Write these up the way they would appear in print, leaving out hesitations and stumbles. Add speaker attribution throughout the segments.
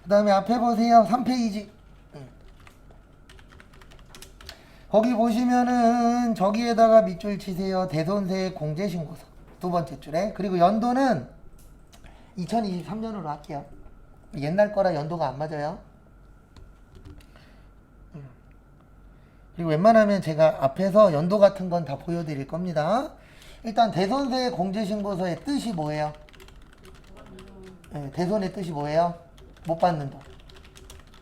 Speaker 1: 그 다음에 앞에 보세요. 3페이지. 거기 보시면은 저기에다가 밑줄 치세요. 대손세 공제신고서. 두 번째 줄에. 그리고 연도는 2023년으로 할게요. 옛날 거라 연도가 안 맞아요. 그리고 웬만하면 제가 앞에서 연도 같은 건 다 보여드릴 겁니다. 일단 대손세 공제신고서의 뜻이 뭐예요? 네, 대손의 뜻이 뭐예요? 못 받는 돈.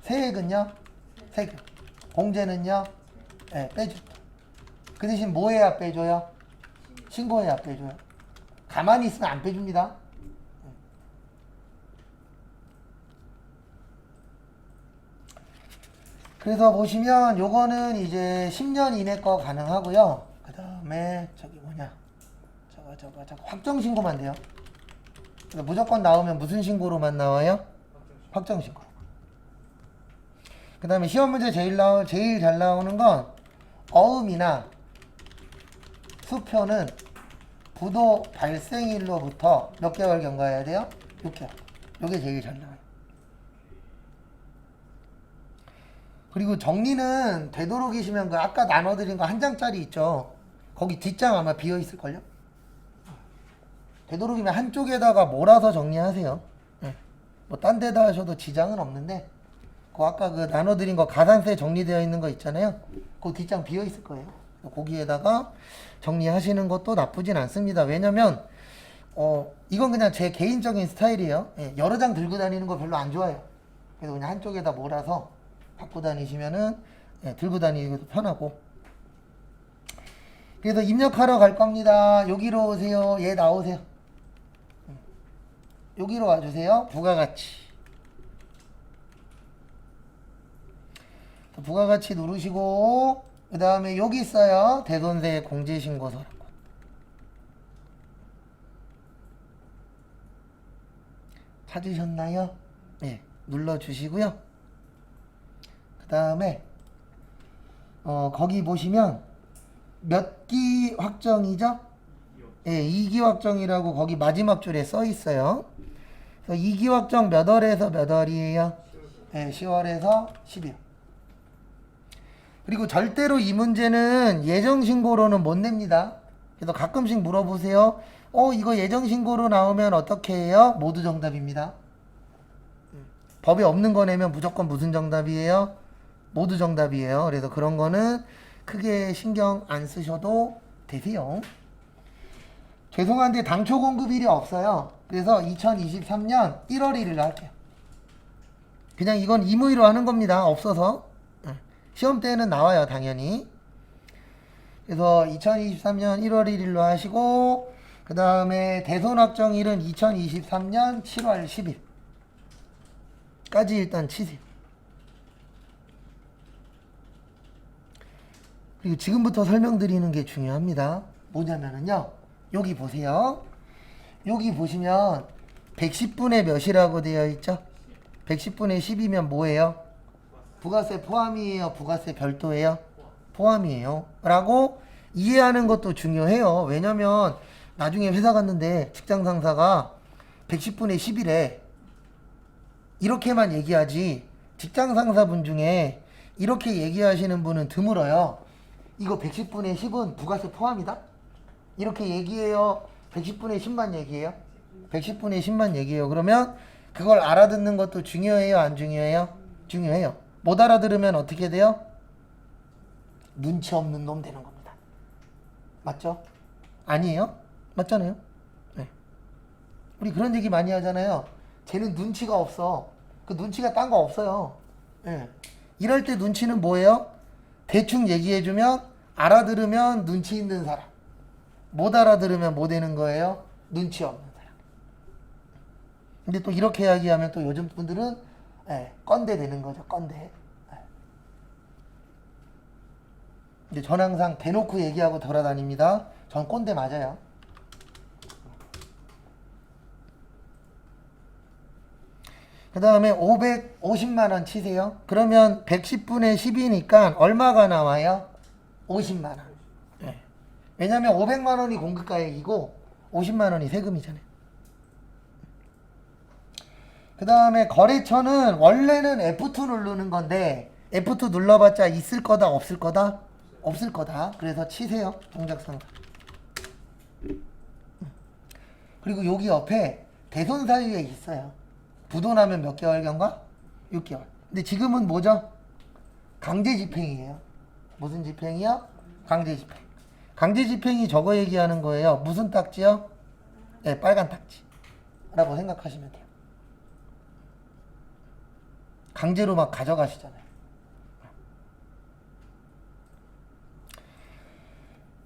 Speaker 1: 세액은요? 세금. 공제는요? 네, 빼줄 돈. 그 대신 뭐 해야 빼줘요? 신고해야 빼줘요. 가만히 있으면 안 빼줍니다. 그래서 보시면 요거는 이제 10년 이내 거 가능하고요. 그 다음에 저기 뭐냐 저거 확정신고만 돼요. 그래서 무조건 나오면 무슨 신고로만 나와요? 확정신고. 그 다음에 시험 문제 제일 잘 나오는 건 어음이나 수표는 부도 발생일로부터 몇 개월 경과해야 돼요? 6개월. 요게 제일 잘 나와요. 그리고 정리는 되도록이시면 그 아까 나눠드린 거 한 장짜리 있죠. 거기 뒷장 아마 비어있을걸요? 되도록이면 한쪽에다가 몰아서 정리하세요. 네. 뭐 딴 데다 하셔도 지장은 없는데 그 아까 그 나눠드린 거 가산세 정리되어 있는 거 있잖아요. 그 뒷장 비어있을 거예요. 거기에다가 정리하시는 것도 나쁘진 않습니다. 왜냐면 이건 그냥 제 개인적인 스타일이에요. 예, 여러 장 들고 다니는 거 별로 안 좋아해요. 그래서 그냥 한쪽에다 몰아서 갖고 다니시면은 들고 다니기도 편하고. 그래서 입력하러 갈 겁니다. 여기로 오세요. 얘 나오세요. 여기로 와주세요. 부가가치. 부가가치 누르시고 그 다음에 여기 있어요. 대손세 공제신고서라고. 찾으셨나요? 네, 눌러주시고요. 그 다음에 거기 보시면 몇 기 확정이죠? 예, 2기 확정이라고 거기 마지막 줄에 써 있어요. 그래서 2기 확정 몇 월에서 몇 월이에요? 예, 10월에서 10일. 그리고 절대로 이 문제는 예정신고로는 못 냅니다. 그래서 가끔씩 물어보세요. 이거 예정신고로 나오면 어떻게 해요? 모두 정답입니다. 법에 없는 거 내면 무조건 무슨 정답이에요? 모두 정답이에요. 그래서 그런 거는 크게 신경 안 쓰셔도 되세요. 죄송한데 당초 공급일이 없어요. 그래서 2023년 1월 1일로 할게요. 그냥 이건 임의로 하는 겁니다. 없어서. 시험 때는 나와요, 당연히. 그래서 2023년 1월 1일로 하시고 그 다음에 대손 확정일은 2023년 7월 10일까지 일단 치세요. 그리고 지금부터 설명드리는 게 중요합니다. 뭐냐면은요, 여기 보세요. 여기 보시면 110분의 몇이라고 되어 있죠? 110분의 10이면 뭐예요? 부가세 포함이에요? 부가세 별도예요? 포함이에요. 라고 이해하는 것도 중요해요. 왜냐면 나중에 회사 갔는데 직장 상사가 110분의 10이래. 이렇게만 얘기하지 직장 상사분 중에 이렇게 얘기하시는 분은 드물어요. 이거 110분의 10은 부가세 포함이다? 이렇게 얘기해요? 110분의 10만 얘기해요? 110분의 10만 얘기해요. 그러면 그걸 알아듣는 것도 중요해요? 안 중요해요? 중요해요. 못 알아들으면 어떻게 돼요? 눈치 없는 놈 되는 겁니다. 맞죠? 아니에요? 맞잖아요? 네. 우리 그런 얘기 많이 하잖아요. 쟤는 눈치가 없어. 그 눈치가 딴 거 없어요. 네. 이럴 때 눈치는 뭐예요? 대충 얘기해주면 알아들으면 눈치 있는 사람. 못 알아들으면 뭐 되는 거예요? 눈치 없는 사람. 근데 또 이렇게 이야기하면 또 요즘 분들은 꼰대 되는 거죠. 꼰대. 근데 전 항상 대놓고 얘기하고 돌아다닙니다. 전 꼰대 맞아요. 그 다음에 550만 원 치세요. 그러면 110분의 10이니까 얼마가 나와요? 50만 원. 네. 왜냐면 500만 원이 공급가액이고 50만 원이 세금이잖아요. 그 다음에 거래처는 원래는 F2 누르는 건데 F2 눌러봤자 있을 거다 없을 거다? 없을 거다. 그래서 치세요. 동작상사. 그리고 여기 옆에 대손 사유에 있어요. 부도나면 몇 개월경과? 6개월. 근데 지금은 뭐죠? 강제 집행이에요. 무슨 집행이요? 강제 집행. 강제 집행이 저거 얘기하는 거예요. 무슨 딱지요? 네, 빨간 딱지. 라고 생각하시면 돼요. 강제로 막 가져가시잖아요.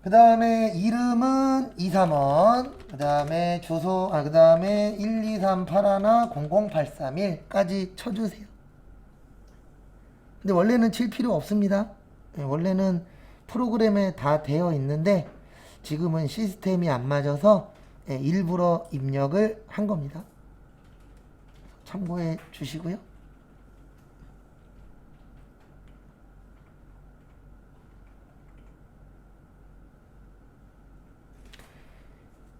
Speaker 1: 그 다음에 이름은 235원, 그 다음에 주소, 그 다음에 12381 00831까지 쳐주세요. 근데 원래는 칠 필요 없습니다. 네, 원래는 프로그램에 다 되어 있는데 지금은 시스템이 안 맞아서 일부러 입력을 한 겁니다. 참고해 주시고요.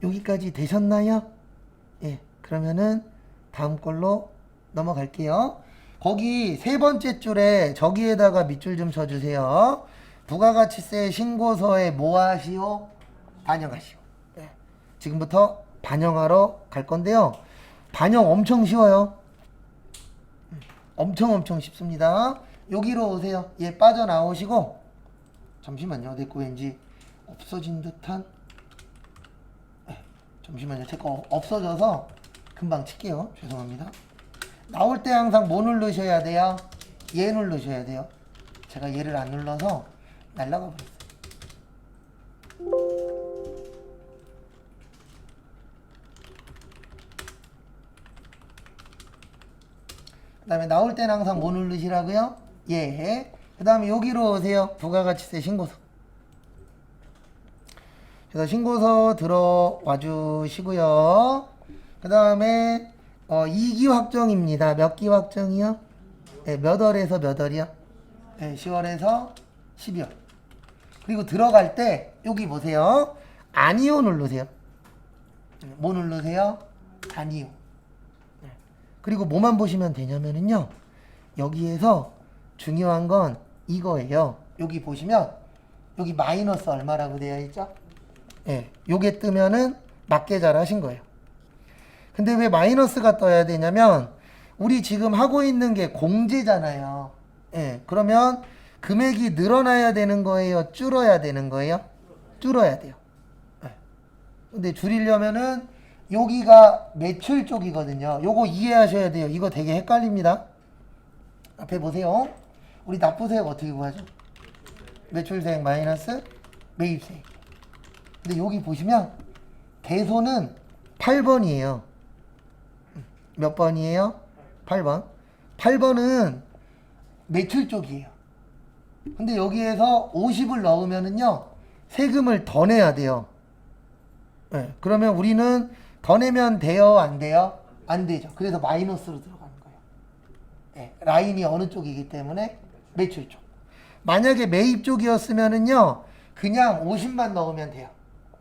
Speaker 1: 여기까지 되셨나요? 예, 그러면은 다음 걸로 넘어갈게요. 거기 세 번째 줄에 저기에다가 밑줄 좀 쳐주세요. 부가가치세 신고서에 뭐 하시오? 반영하시오. 예, 지금부터 반영하러 갈 건데요. 반영 엄청 쉬워요. 엄청 쉽습니다. 여기로 오세요. 예, 빠져나오시고 잠시만요. 내 거 왠지 없어진 듯한 잠시만요. 제 거 없어져서 금방 칠게요. 죄송합니다. 나올 때 항상 뭐 누르셔야 돼요? 얘 누르셔야 돼요. 제가 얘를 안 눌러서 날라가 버렸어요. 그 다음에 나올 때는 항상 뭐 누르시라고요? 예. 그 다음에 여기로 오세요. 부가가치세 신고서. 그래서 신고서 들어와 주시고요. 그 다음에 2기 확정입니다. 몇 기 확정이요? 네, 몇 월에서 몇 월이요? 네, 10월에서 12월. 그리고 들어갈 때 여기 보세요. 아니요 누르세요. 뭐 누르세요? 아니요. 네. 그리고 뭐만 보시면 되냐면요. 여기에서 중요한 건 이거예요. 여기 보시면 여기 마이너스 얼마라고 되어 있죠? 예, 요게 뜨면은 맞게 잘 하신 거예요. 근데 왜 마이너스가 떠야 되냐면 우리 지금 하고 있는 게 공제잖아요. 예, 그러면 금액이 늘어나야 되는 거예요? 줄어야 되는 거예요? 줄어야 돼요. 예. 근데 줄이려면은 여기가 매출 쪽이거든요. 요거 이해하셔야 돼요. 이거 되게 헷갈립니다. 앞에 보세요. 우리 납부세액 어떻게 구하죠? 매출세액 마이너스 매입세액. 근데 여기 보시면 대손은 8번이에요. 몇 번이에요? 8번. 8번은 매출 쪽이에요. 근데 여기에서 50을 넣으면은요, 세금을 더 내야 돼요. 네, 그러면 우리는 더 내면 돼요? 안 돼요? 안 되죠. 그래서 마이너스로 들어가는 거예요. 네, 라인이 어느 쪽이기 때문에 매출 쪽. 만약에 매입 쪽이었으면은요, 그냥 50만 넣으면 돼요.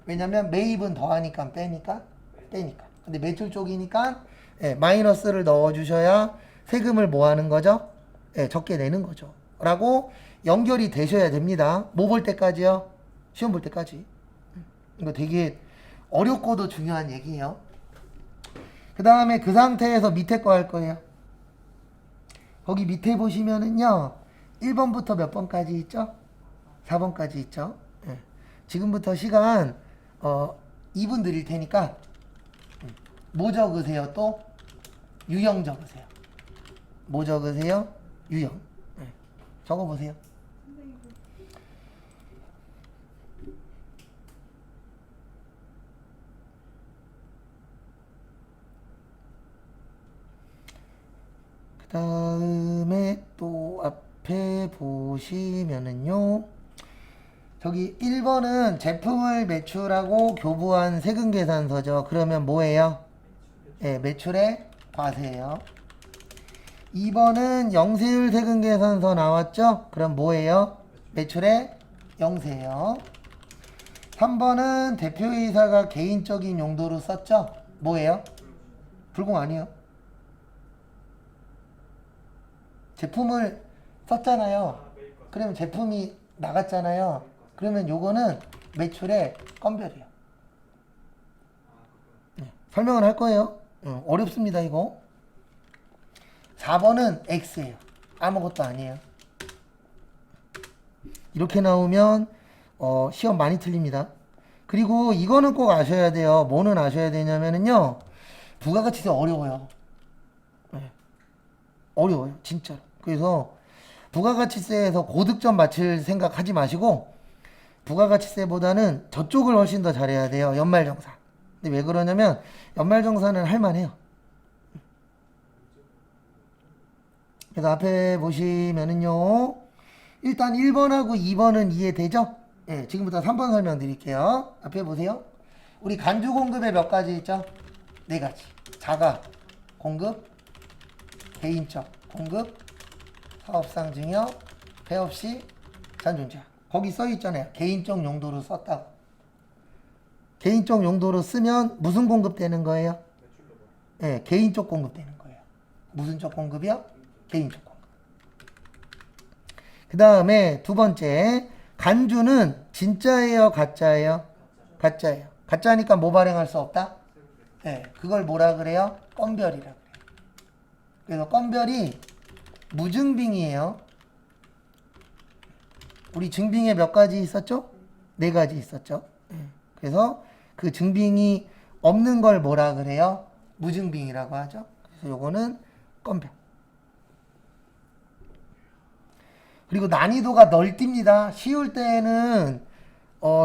Speaker 1: 왜냐면 매입은 더하니까 빼니까. 근데 매출 쪽이니까 마이너스를 넣어주셔야 세금을 뭐 하는 거죠? 적게 내는 거죠. 라고 연결이 되셔야 됩니다. 뭐 볼 때까지요? 시험 볼 때까지. 이거 되게 어렵고도 중요한 얘기예요. 그 다음에 그 상태에서 밑에 거 할 거예요. 거기 밑에 보시면은요, 1번부터 몇 번까지 있죠? 4번까지 있죠? 지금부터 시간 2분 드릴 테니까 뭐 적으세요? 또 유형 적으세요. 뭐 적으세요? 유형. 적어보세요. 그 다음에 또 앞에 보시면은요, 저기 1번은 제품을 매출하고 교부한 세금계산서죠. 그러면 뭐예요? 매출의 과세예요. 2번은 영세율 세금계산서 나왔죠? 그럼 뭐예요? 매출의 영세예요. 3번은 대표이사가 개인적인 용도로 썼죠? 뭐예요? 불공 아니에요. 제품을 썼잖아요. 그러면 제품이 나갔잖아요. 그러면 요거는 매출의 건별이에요. 설명을 할 거예요. 어렵습니다, 이거. 4번은 X예요. 아무것도 아니에요. 이렇게 나오면 시험 많이 틀립니다. 그리고 이거는 꼭 아셔야 돼요. 뭐는 아셔야 되냐면은요. 부가가치세 어려워요. 네. 어려워요. 진짜로. 그래서 부가가치세에서 고득점 맞출 생각하지 마시고 부가가치세보다는 저쪽을 훨씬 더 잘해야 돼요. 연말정산. 근데 왜 그러냐면 연말정산은 할만해요. 그래서 앞에 보시면은요. 일단 1번하고 2번은 이해되죠? 예, 지금부터 3번 설명드릴게요. 앞에 보세요. 우리 간주 공급에 몇 가지 있죠? 4가지. 자가 공급, 개인적 공급, 사업상 증여, 폐업시 잔존자. 거기 써 있잖아요. 개인적 용도로 썼다고. 개인적 용도로 쓰면 무슨 공급되는 거예요? 예, 개인적 공급되는 거예요. 무슨 쪽 공급이요? 개인적 공급. 그 다음에 두 번째, 간주는 진짜예요, 가짜예요? 가짜예요. 가짜니까 뭐 발행할 수 없다? 네, 그걸 뭐라 그래요? 건별이라 그래요. 그래서 건별이 무증빙이에요. 우리 증빙에 몇 가지 있었죠? 4가지 있었죠. 그래서 그 증빙이 없는 걸 뭐라 그래요? 무증빙이라고 하죠. 그래서 요거는 건별. 그리고 난이도가 널뛰입니다. 쉬울 때에는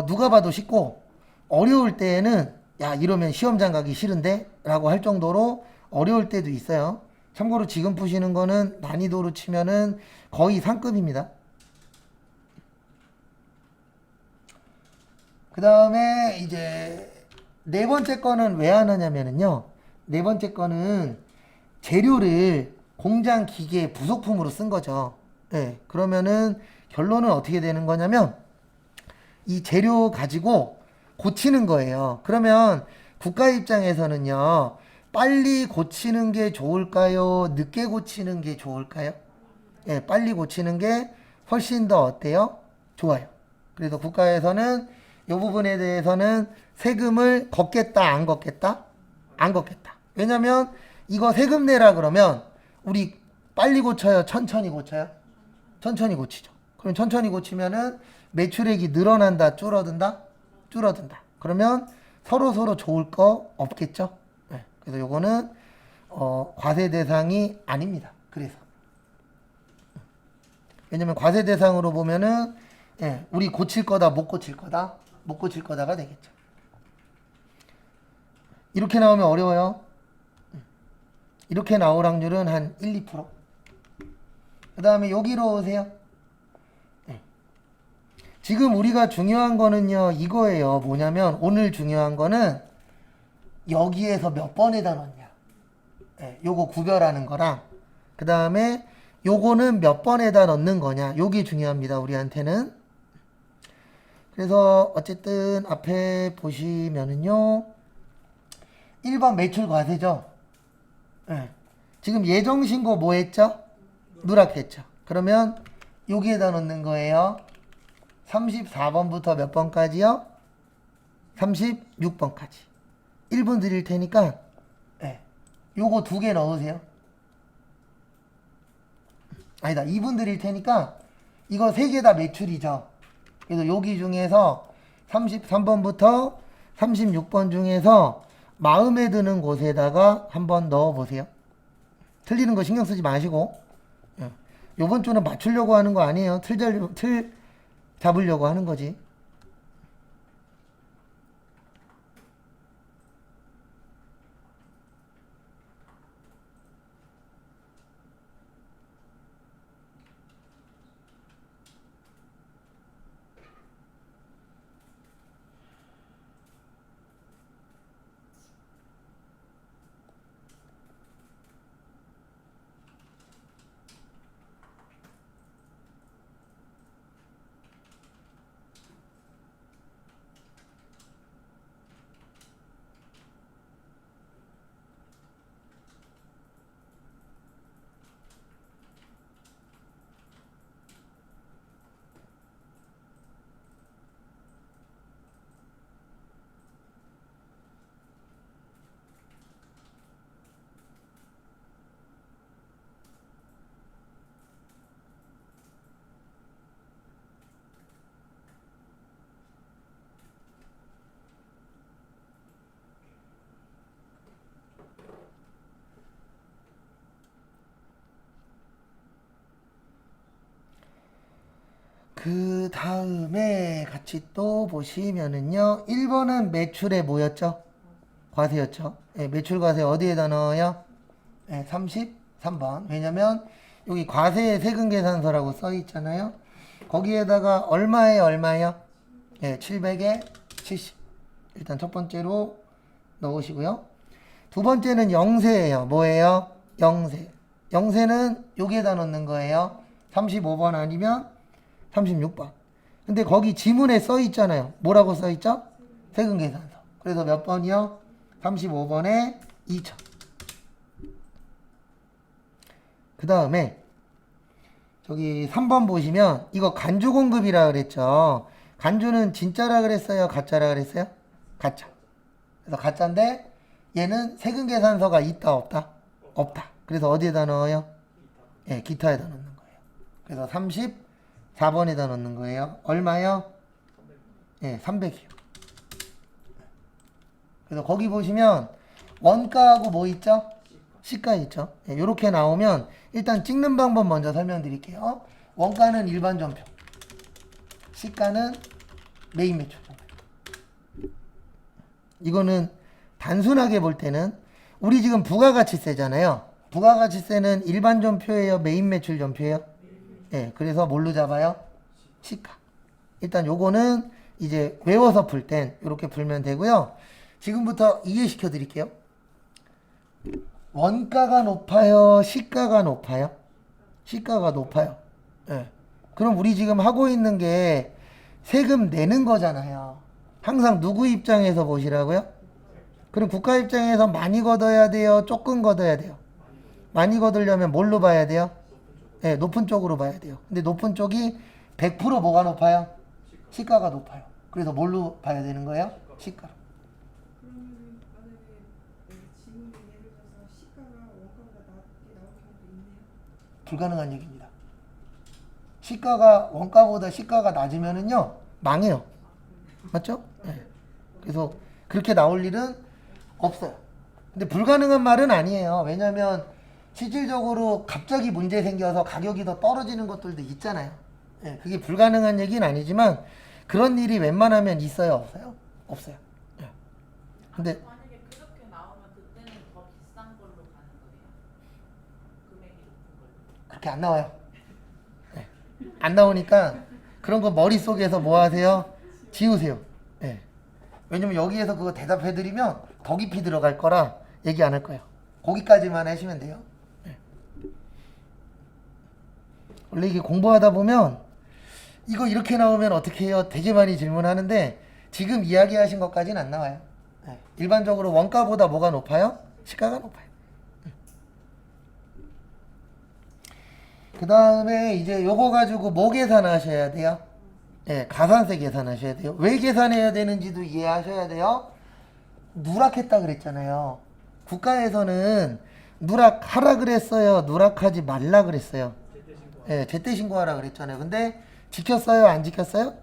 Speaker 1: 누가 봐도 쉽고 어려울 때에는 야 이러면 시험장 가기 싫은데 라고 할 정도로 어려울 때도 있어요. 참고로 지금 푸시는 거는 난이도로 치면은 거의 상급입니다. 그 다음에 이제 4번째 거는 왜 안 하냐면은요. 4번째 거는 재료를 공장 기계 부속품으로 쓴 거죠. 네, 그러면은 결론은 어떻게 되는 거냐면 이 재료 가지고 고치는 거예요. 그러면 국가 입장에서는요. 빨리 고치는 게 좋을까요? 늦게 고치는 게 좋을까요? 예, 빨리 고치는 게 훨씬 더 어때요? 좋아요. 그래서 국가에서는 이 부분에 대해서는 세금을 걷겠다, 안 걷겠다? 안 걷겠다. 왜냐면 이거 세금 내라 그러면 우리 빨리 고쳐요? 천천히 고쳐요? 천천히 고치죠. 그럼 천천히 고치면은 매출액이 늘어난다, 줄어든다? 줄어든다. 그러면 서로 좋을 거 없겠죠? 네. 그래서 요거는 과세 대상이 아닙니다. 그래서 왜냐면 과세 대상으로 보면은 예, 우리 고칠 거다, 못 고칠 거다, 못 고칠 거다가 되겠죠. 이렇게 나오면 어려워요. 이렇게 나올 확률은 한 1, 2%. 그 다음에 여기로 오세요. 지금 우리가 중요한 거는요, 이거예요. 뭐냐면, 오늘 중요한 거는 여기에서 몇 번에다 넣냐. 네, 요거 구별하는 거랑, 그 다음에 요거는 몇 번에다 넣는 거냐. 요게 중요합니다, 우리한테는. 그래서 어쨌든 앞에 보시면은요, 1번 매출 과세죠. 네. 지금 예정신고 뭐 했죠? 누락했죠. 그러면 여기에다 넣는 거예요. 34번부터 몇 번까지요? 36번까지. 1분 드릴 테니까 네. 요거 2개 넣으세요. 아니다. 2분 드릴 테니까 이거 3개 다 매출이죠. 그래서 여기 중에서 33번부터 36번 중에서 마음에 드는 곳에다가 한번 넣어보세요. 틀리는 거 신경 쓰지 마시고 요번 주는 맞추려고 하는 거 아니에요. 틀 잡으려고 하는 거지. 그 다음에 같이 또 보시면은요. 1번은 매출의 뭐였죠? 과세였죠. 예, 매출 과세 어디에다 넣어요? 예, 33번. 왜냐면 여기 과세의 세금 계산서라고 써 있잖아요. 거기에다가 얼마에 얼마요? 예, 700에 70. 일단 첫 번째로 넣으시고요. 두 번째는 영세예요. 뭐예요? 영세. 영세는 여기에다 넣는 거예요. 35번 아니면 36번. 근데 거기 지문에 써 있잖아요. 뭐라고 써 있죠? 세금 계산서. 그래서 몇 번이요? 35번에 2천. 그 다음에 저기 3번 보시면 이거 간주 공급이라 그랬죠. 간주는 진짜라 그랬어요? 가짜라 그랬어요? 가짜. 그래서 가짜인데 얘는 세금 계산서가 있다 없다? 없다. 그래서 어디에다 넣어요? 예, 기타에다 넣는 거예요. 그래서 34번에다 넣는 거예요. 얼마요? 예, 300이요. 그래서 거기 보시면 원가하고 뭐 있죠? 시가 있죠. 예, 이렇게 나오면 일단 찍는 방법 먼저 설명드릴게요. 원가는 일반 전표, 시가는 메인 매출 전표. 이거는 단순하게 볼 때는 우리 지금 부가가치세잖아요. 부가가치세는 일반 전표예요, 메인 매출 전표예요? 예, 그래서 뭘로 잡아요? 시가. 일단 요거는 이제 외워서 풀 땐 이렇게 풀면 되고요. 지금부터 이해시켜 드릴게요. 원가가 높아요? 시가가 높아요? 시가가 높아요. 예. 그럼 우리 지금 하고 있는 게 세금 내는 거잖아요. 항상 누구 입장에서 보시라고요? 그럼 국가 입장에서 많이 걷어야 돼요? 조금 걷어야 돼요? 많이 걷으려면 뭘로 봐야 돼요? 예, 높은 쪽으로 봐야 돼요. 근데 높은 쪽이 100% 뭐가 높아요? 시가가 높아요. 그래서 뭘로 봐야 되는 거예요? 시가로.
Speaker 2: 그러면 만약에 지문에 예를 들어서 시가가 원가보다 낮게 나올 경우도 있네요.
Speaker 1: 불가능한 얘기입니다. 시가가 원가보다 시가가 낮으면은요 망해요. 맞죠? 네. 그래서 그렇게 나올 일은 없어요. 근데 불가능한 말은 아니에요. 왜냐면 실질적으로 갑자기 문제 생겨서 가격이 더 떨어지는 것들도 있잖아요. 네, 그게 불가능한 얘기는 아니지만 그런 일이 웬만하면 있어요, 없어요? 없어요. 네. 근데
Speaker 3: 만약에 그렇게 나오면 그때는 더 비싼 걸로 가는 거예요? 금액이 높은 걸로?
Speaker 1: 그렇게 안 나와요. 네. 안 나오니까 그런 거 머릿속에서 뭐 하세요? 지우세요. 네. 왜냐면 여기에서 그거 대답해드리면 더 깊이 들어갈 거라 얘기 안 할 거예요. 거기까지만 하시면 돼요. 네. 원래 이게 공부하다 보면 이거 이렇게 나오면 어떻게 해요? 되게 많이 질문하는데 지금 이야기하신 것까지는 안 나와요. 네. 일반적으로 원가보다 뭐가 높아요? 시가가 높아요. 그 다음에 이제 요거 가지고 뭐 계산하셔야 돼요? 예, 가산세 계산하셔야 돼요. 왜 계산해야 되는지도 이해하셔야 돼요. 누락했다 그랬잖아요. 국가에서는 누락하라 그랬어요? 누락하지 말라 그랬어요? 예, 제때 신고하라 그랬잖아요. 근데 지켰어요? 안 지켰어요?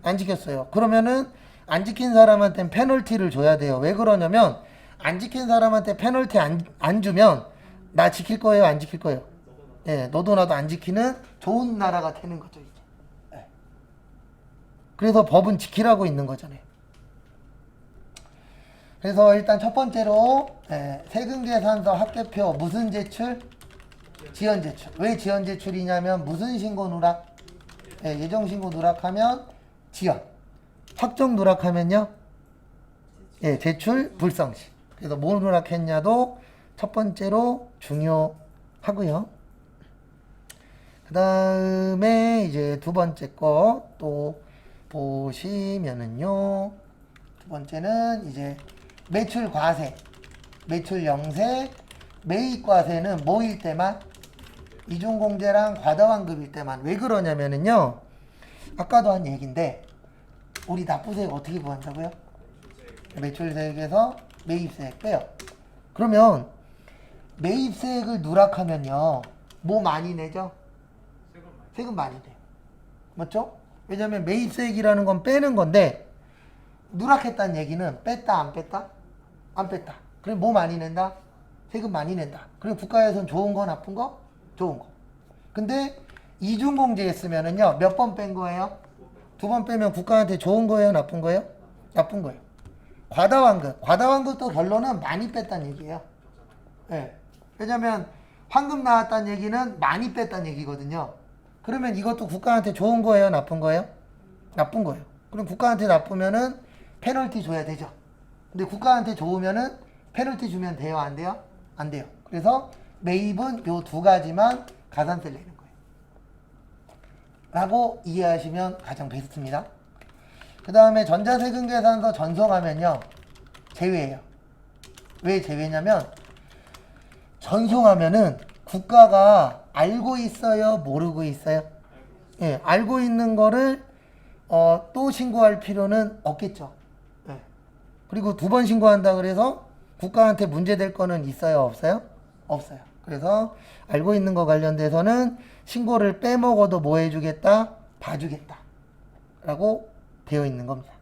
Speaker 1: 안 지켰어요. 그러면은 안 지킨 사람한테는 페널티를 줘야 돼요. 왜 그러냐면 안 지킨 사람한테 페널티 안 주면 나 지킬 거예요? 안 지킬 거예요? 예, 너도 나도 안 지키는 좋은 나라가 되는 거죠, 이제. 예. 그래서 법은 지키라고 있는 거잖아요. 그래서 일단 첫 번째로 세금계산서 합계표 무슨 제출? 지연 제출. 왜 지연 제출이냐면 무슨 신고 누락? 예정 신고 누락하면 지연. 확정 누락하면요? 제출 불성시. 그래서 뭐 누락했냐도 첫 번째로 중요하고요. 그 다음에 이제 두 번째 거 또 보시면은요. 두 번째는 이제 매출 과세, 매출 영세, 매입 과세는 뭐일 때만? 이중공제랑 과다환급일 때만. 왜 그러냐면은요. 아까도 한 얘기인데 우리 납부세액 어떻게 구한다고요? 매출세액에서 매입세액 빼요. 그러면 매입세액을 누락하면요. 뭐 많이 내죠? 세금 많이 내요. 맞죠? 왜냐면 매입세액이라는 건 빼는 건데 누락했다는 얘기는 뺐다 안 뺐다? 안 뺐다. 그럼 뭐 많이 낸다? 세금 많이 낸다. 그럼 국가에서는 좋은 거 나쁜 거? 좋은 거. 근데 이중공제했으면은요 몇 번 뺀 거예요? 2번 빼면 국가한테 좋은 거예요, 나쁜 거예요? 나쁜 거예요. 과다환급도 결론은 많이 뺐다는 얘기예요. 예. 왜냐면 환급 나왔다는 얘기는 많이 뺐다는 얘기거든요. 그러면 이것도 국가한테 좋은 거예요, 나쁜 거예요? 나쁜 거예요. 그럼 국가한테 나쁘면은 페널티 줘야 되죠. 근데 국가한테 좋으면은 페널티 주면 돼요, 안 돼요? 안 돼요. 그래서 매입은 요 두 가지만 가산세를 내는 거예요. 라고 이해하시면 가장 베스트입니다. 그 다음에 전자세금계산서 전송하면요 제외예요. 왜 제외냐면 전송하면은 국가가 알고 있어요, 모르고 있어요? 예, 알고 있는 거를 또 신고할 필요는 없겠죠. 예. 그리고 2번 신고한다 그래서 국가한테 문제될 거는 있어요, 없어요? 없어요. 그래서 알고 있는 거 관련돼서는 신고를 빼먹어도 뭐 해주겠다? 봐주겠다. 라고 되어 있는 겁니다.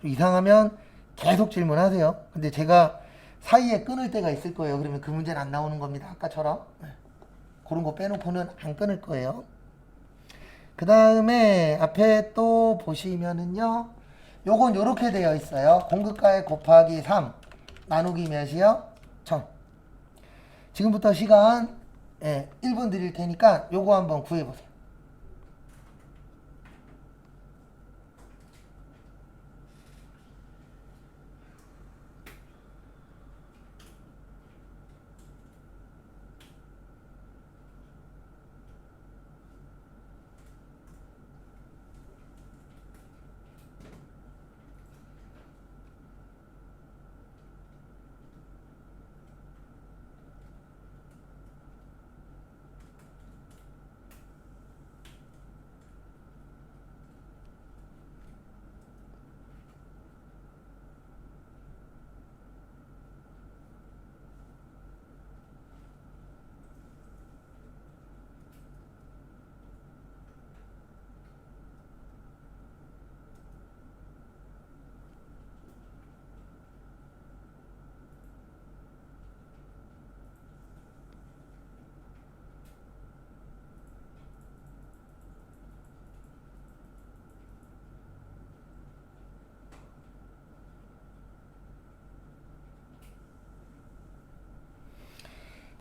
Speaker 1: 이상하면 계속 질문하세요. 근데 제가 사이에 끊을 때가 있을 거예요. 그러면 그 문제는 안 나오는 겁니다. 아까처럼. 네. 그런 거 빼놓고는 안 끊을 거예요. 그 다음에 앞에 또 보시면은요. 요건 요렇게 되어 있어요. 공급가액 곱하기 3 나누기 몇이요? 1000. 지금부터 시간 1분 드릴 테니까 요거 한번 구해보세요.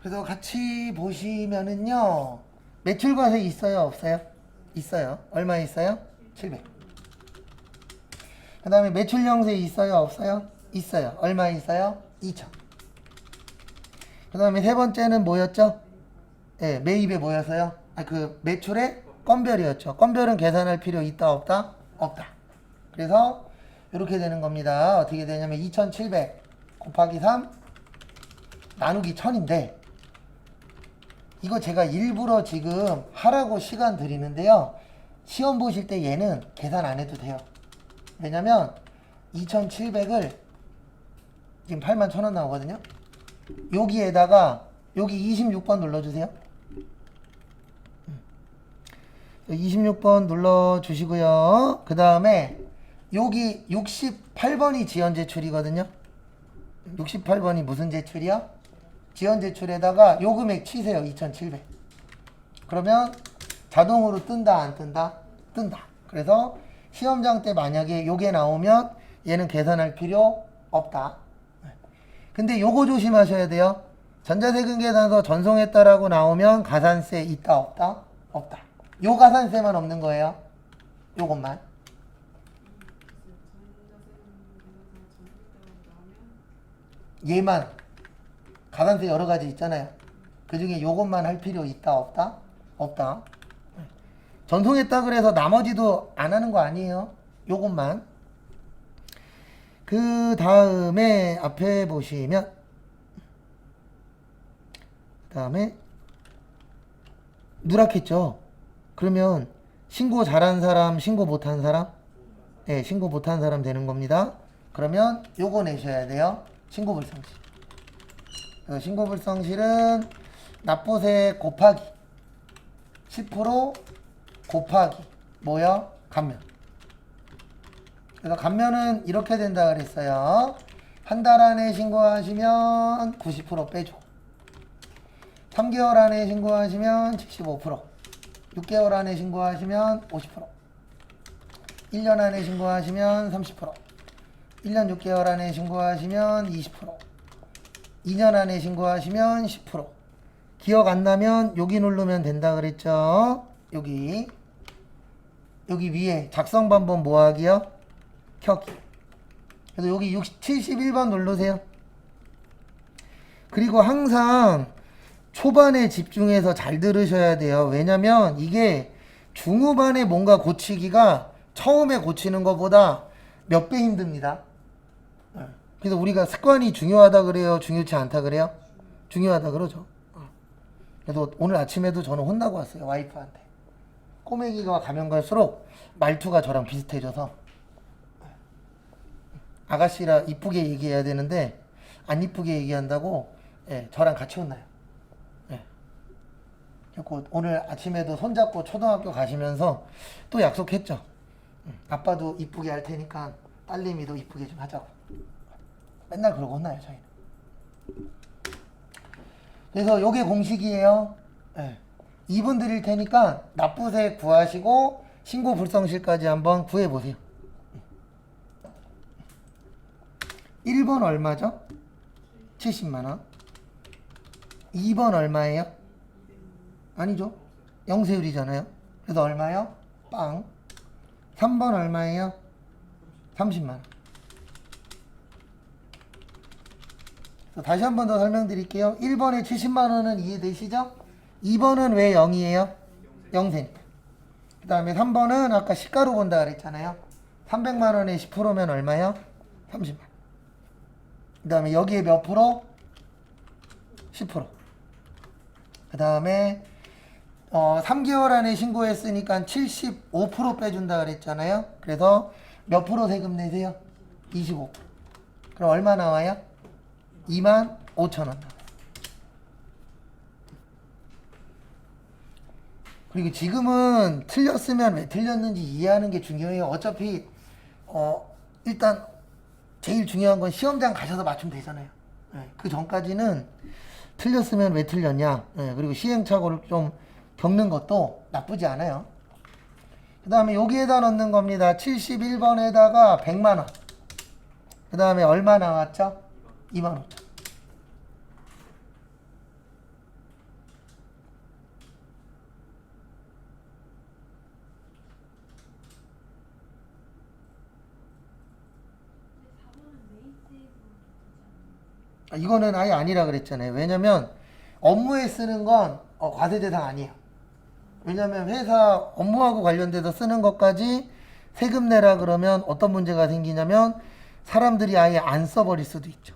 Speaker 1: 그래서 같이 보시면은요. 매출과세 있어요, 없어요? 있어요. 얼마 있어요? 700. 그 다음에 매출영세 있어요, 없어요? 있어요. 얼마 있어요? 2000. 그 다음에 세 번째는 뭐였죠? 네, 매입에 뭐였어요? 그 매출의 건별이었죠. 건별은 계산할 필요 있다, 없다? 없다. 그래서 이렇게 되는 겁니다. 어떻게 되냐면 2700 곱하기 3 나누기 1000인데 이거 제가 일부러 지금 하라고 시간 드리는데요. 시험 보실 때 얘는 계산 안 해도 돼요. 왜냐면 2700을 지금 81,000원 나오거든요. 여기에다가 여기 26번 눌러주세요. 26번 눌러주시고요. 그 다음에 여기 68번이 지연제출이거든요. 68번이 무슨 제출이야? 지연제출에다가 요 금액 치세요. 2700. 그러면 자동으로 뜬다, 안 뜬다? 뜬다. 그래서 시험장 때 만약에 요게 나오면 얘는 계산할 필요 없다. 근데 요거 조심하셔야 돼요. 전자세금계산서 전송했다라고 나오면 가산세 있다, 없다? 없다. 요 가산세만 없는 거예요. 요것만. 얘만. 가산세 여러 가지 있잖아요. 그 중에 요것만 할 필요 있다, 없다? 없다. 전송했다 그래서 나머지도 안 하는 거 아니에요. 요것만. 그 다음에 앞에 보시면 그 다음에 누락했죠. 그러면 신고 잘한 사람, 신고 못한 사람? 네, 신고 못한 사람 되는 겁니다. 그러면 요거 내셔야 돼요. 신고불성실. 신고불성실은 납부세 곱하기 10% 곱하기 뭐야? 감면. 그래서 감면은 이렇게 된다 그랬어요. 한 달 안에 신고하시면 90% 빼줘. 3개월 안에 신고하시면 75%, 6개월 안에 신고하시면 50%, 1년 안에 신고하시면 30%, 1년 6개월 안에 신고하시면 20%, 2년 안에 신고하시면 10%. 기억 안 나면 여기 누르면 된다 그랬죠? 여기 위에 작성 방법 뭐하기요? 켜기. 그래서 여기 71번 누르세요. 그리고 항상 초반에 집중해서 잘 들으셔야 돼요. 왜냐면 이게 중후반에 뭔가 고치기가 처음에 고치는 것보다 몇 배 힘듭니다. 그래서 우리가 습관이 중요하다 그래요? 중요치 않다 그래요? 중요하다 그러죠. 그래서 오늘 아침에도 저는 혼나고 왔어요. 와이프한테. 꼬맹이가 가면 갈수록 말투가 저랑 비슷해져서 아가씨라 이쁘게 얘기해야 되는데 안 이쁘게 얘기한다고 저랑 같이 혼나요. 그리고 오늘 아침에도 손잡고 초등학교 가시면서 또 약속했죠. 아빠도 이쁘게 할 테니까 딸내미도 이쁘게 좀 하자고. 맨날 그러고 혼나요, 저희는. 그래서 요게 공식이에요. 2분 드릴 테니까 납부세 구하시고 신고 불성실까지 한번 구해보세요. 1번 얼마죠? 70만원. 2번 얼마예요? 아니죠. 영세율이잖아요. 그래서 얼마요? 빵. 3번 얼마예요? 30만원. 다시 한 번 더 설명드릴게요. 1번에 70만원은 이해되시죠? 2번은 왜 0이에요? 0세니까. 그 다음에 3번은 아까 시가로 본다 그랬잖아요. 300만원에 10%면 얼마요? 30만원. 그 다음에 여기에 몇 프로? 10%. 그 다음에 3개월 안에 신고했으니까 75% 빼준다 그랬잖아요. 그래서 몇 프로 세금 내세요? 25%. 그럼 얼마 나와요? 25,000원. 그리고 지금은 틀렸으면 왜 틀렸는지 이해하는 게 중요해요. 어차피 일단 제일 중요한 건 시험장 가셔서 맞추면 되잖아요. 그 전까지는 틀렸으면 왜 틀렸냐. 그리고 시행착오를 좀 겪는 것도 나쁘지 않아요. 그 다음에 여기에다 넣는 겁니다. 71번에다가 100만원. 그 다음에 얼마 나왔죠? 25,000원. 이거는 아예 아니라 그랬잖아요. 왜냐면 업무에 쓰는 건 과세 대상 아니에요. 왜냐면 회사 업무하고 관련돼서 쓰는 것까지 세금 내라 그러면 어떤 문제가 생기냐면 사람들이 아예 안 써버릴 수도 있죠.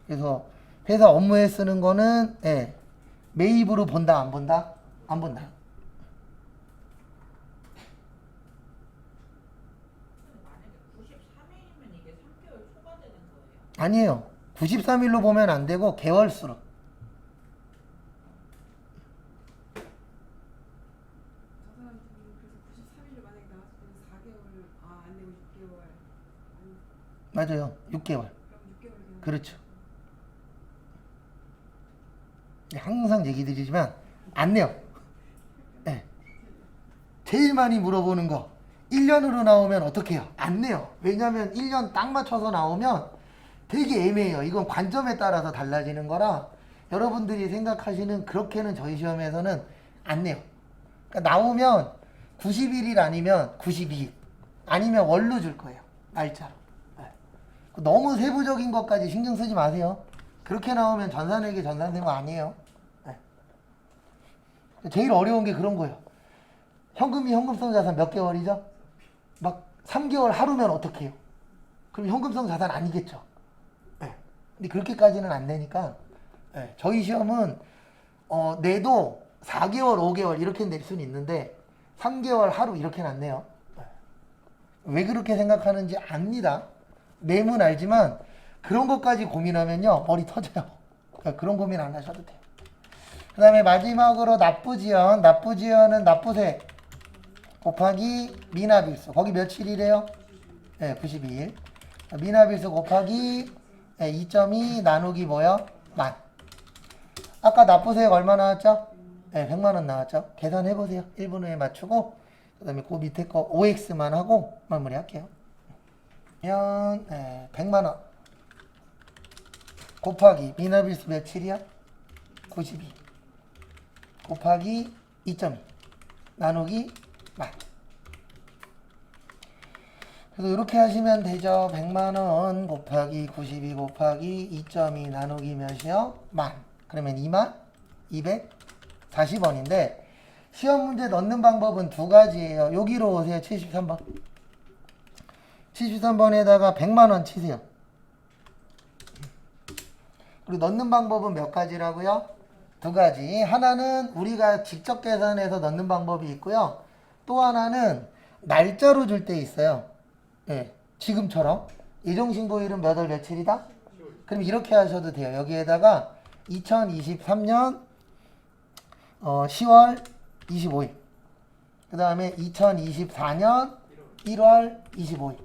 Speaker 1: 그래서 회사 업무에 쓰는 거는 매입으로 본다 안 본다? 안 본다.
Speaker 3: 만약에 93일이면 이게 3개월 초과되는 거예요?
Speaker 1: 아니에요. 93일로 보면 안 되고 개월수로.
Speaker 2: 저 사람 그래서 93일로 만약에 나왔으면 4개월 안 내고 6개월
Speaker 1: 맞아요. 6개월.
Speaker 2: 그럼 6개월 되는
Speaker 1: 그렇죠. 항상 얘기 드리지만 안 내요. 제일 많이 물어보는 거 1년으로 나오면 어떻게 해요? 안 내요. 왜냐면 1년 딱 맞춰서 나오면 되게 애매해요. 이건 관점에 따라서 달라지는 거라 여러분들이 생각하시는 그렇게는 저희 시험에서는 안 내요. 그러니까 나오면 90일이 아니면 92일 아니면 월로 줄 거예요. 날짜로. 너무 세부적인 것까지 신경 쓰지 마세요. 그렇게 나오면 전산회계 전산세무 아니에요. 제일 어려운 게 그런 거예요. 현금이 현금성 자산 몇 개월이죠? 막 3개월 하루면 어떻게 해요? 그럼 현금성 자산 아니겠죠? 근데 그렇게까지는 안 되니까 저희 시험은 내도 4개월, 5개월 이렇게 낼 수는 있는데 3개월 하루 이렇게는 안 내요. 왜 그렇게 생각하는지 압니다. 내문 알지만 그런 것까지 고민하면요 머리 터져요. 그러니까 그런 고민 안 하셔도 돼요. 그 다음에 마지막으로 납부지연. 납부지연은 납부세 곱하기 미납일수. 거기 며칠이래요? 네, 92일. 미납일수 곱하기 2.2 나누기 뭐요? 만. 아까 납부세액 얼마 나왔죠? 네, 100만 원 나왔죠? 계산해보세요. 1분 후에 맞추고 그 다음에 그 밑에 거 OX만 하고 마무리할게요. 100만 원 곱하기 미납일수 며칠이야? 92 곱하기 2.2 나누기 만. 그래서 이렇게 하시면 되죠. 100만원 곱하기 92 곱하기 2.2 나누기 몇이요? 만. 그러면 22,240원인데 시험 문제 넣는 방법은 두 가지예요. 여기로 오세요. 73번. 73번에다가 100만원 치세요. 그리고 넣는 방법은 몇 가지라고요? 두 가지. 하나는 우리가 직접 계산해서 넣는 방법이 있고요. 또 하나는 날짜로 줄 때 있어요. 예, 지금처럼 예정신고일은 몇 월 며칠이다? 그럼 이렇게 하셔도 돼요. 여기에다가 2023년 10월 25일 그 다음에 2024년 1월 25일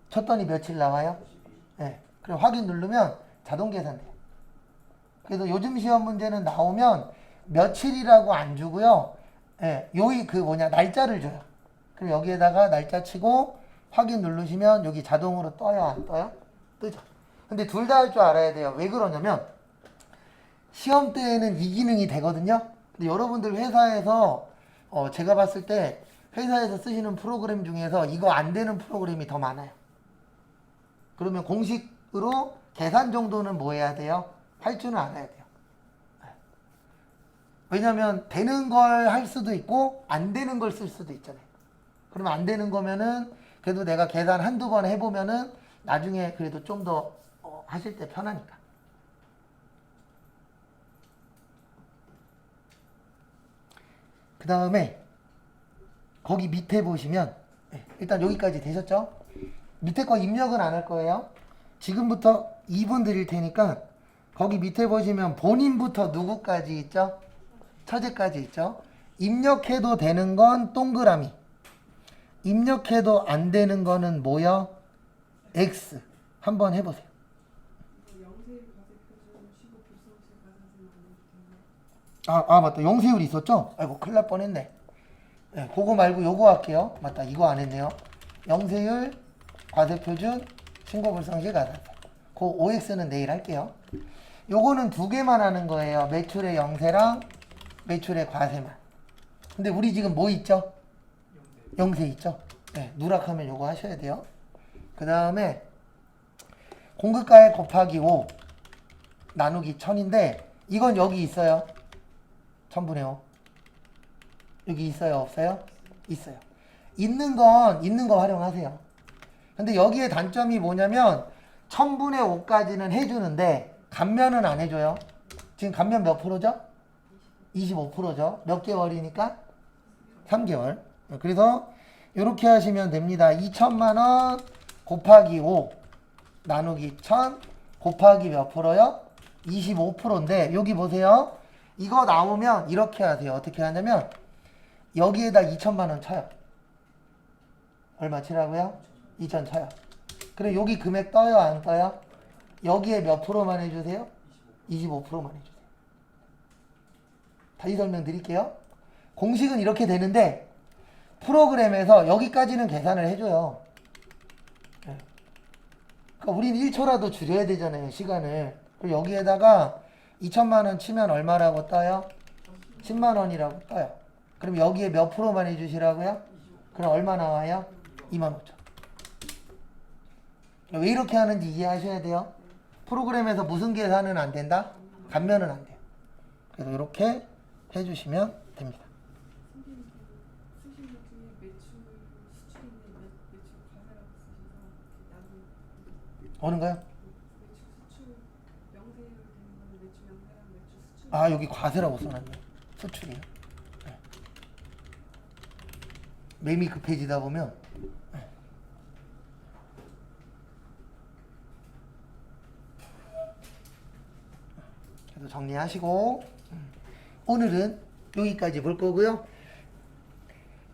Speaker 1: 쳤더니 며칠 나와요? 예, 그럼 확인 누르면 자동 계산돼요. 그래서 요즘 시험 문제는 나오면 며칠이라고 안 주고요. 예, 요이 날짜를 줘요. 그럼 여기에다가 날짜 치고 확인 누르시면 여기 자동으로 떠요, 안 떠요? 뜨죠. 근데 둘 다 할 줄 알아야 돼요. 왜 그러냐면 시험 때에는 이 기능이 되거든요. 근데 여러분들 회사에서 제가 봤을 때 회사에서 쓰시는 프로그램 중에서 이거 안 되는 프로그램이 더 많아요. 그러면 공식으로 계산 정도는 뭐 해야 돼요? 할 줄은 알아야 돼요. 왜냐면 되는 걸 할 수도 있고 안 되는 걸 쓸 수도 있잖아요. 그러면 안 되는 거면은 그래도 내가 계산 한두 번 해보면은 나중에 그래도 좀 더 하실 때 편하니까. 그 다음에 거기 밑에 보시면 일단 여기까지 되셨죠? 밑에 거 입력은 안 할 거예요. 지금부터 2분 드릴 테니까 거기 밑에 보시면 본인부터 누구까지 있죠? 처제까지 있죠? 입력해도 되는 건 동그라미, 입력해도 안 되는 거는 뭐요? X. 한번 해보세요.
Speaker 2: 영세일 과세표준 15 불성실 가산세 나누기
Speaker 1: 맞다. 영세율 있었죠? 아이고, 큰일 날 뻔했네. 네, 그거 말고 요거 할게요. 맞다. 이거 안 했네요. 영세율, 과세표준, 신고불성실 가산세. 그 OX는 내일 할게요. 요거는 두 개만 하는 거예요. 매출의 영세랑 매출의 과세만. 근데 우리 지금 뭐 있죠? 영세 있죠? 네, 누락하면 요거 하셔야 돼요. 그 다음에 공급가액 곱하기 5 나누기 1000인데 이건 여기 있어요. 1000분의 5. 여기 있어요? 없어요? 있어요. 있는 거 활용하세요. 근데 여기에 단점이 뭐냐면 1000분의 5까지는 해주는데 감면은 안 해줘요. 지금 감면 몇 프로죠? 25%죠. 몇 개월이니까? 3개월. 그래서 이렇게 하시면 됩니다. 2천만 원 곱하기 5 나누기 1000 곱하기 몇 프로요? 25%인데 여기 보세요. 이거 나오면 이렇게 하세요. 어떻게 하냐면 여기에다 2천만 원 쳐요. 얼마 치라고요? 2천 쳐요. 그럼 여기 금액 떠요? 안 떠요? 여기에 몇 프로만 해주세요? 25%만 해주세요. 다시 설명드릴게요. 공식은 이렇게 되는데 프로그램에서 여기까지는 계산을 해줘요. 그러니까 우리는 1초라도 줄여야 되잖아요. 시간을. 그리고 여기에다가 2천만 원 치면 얼마라고 떠요? 10만 원이라고 떠요. 그럼 여기에 몇 프로만 해주시라고요? 그럼 얼마 나와요? 2만 5천. 왜 이렇게 하는지 이해하셔야 돼요. 프로그램에서 무슨 계산은 안 된다? 감면은 안 돼요. 그래서 이렇게 해주시면 됩니다.
Speaker 2: 선생님 쓰신 것 중에 매출 수출 있는 매출 과세라고 쓰셔서 나중에
Speaker 1: 오는 거요?
Speaker 2: 매출 수출 영세율 되는 거는 매출 영세랑 매출 수출
Speaker 1: 여기 과세라고 써놨네. 수출이요. 네. 매미 급해지다 보면 그래서 정리하시고 오늘은 여기까지 볼 거고요.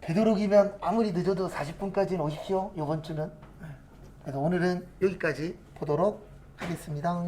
Speaker 1: 되도록이면 아무리 늦어도 40분까지는 오십시오. 이번 주는. 그래서 오늘은 여기까지 보도록 하겠습니다.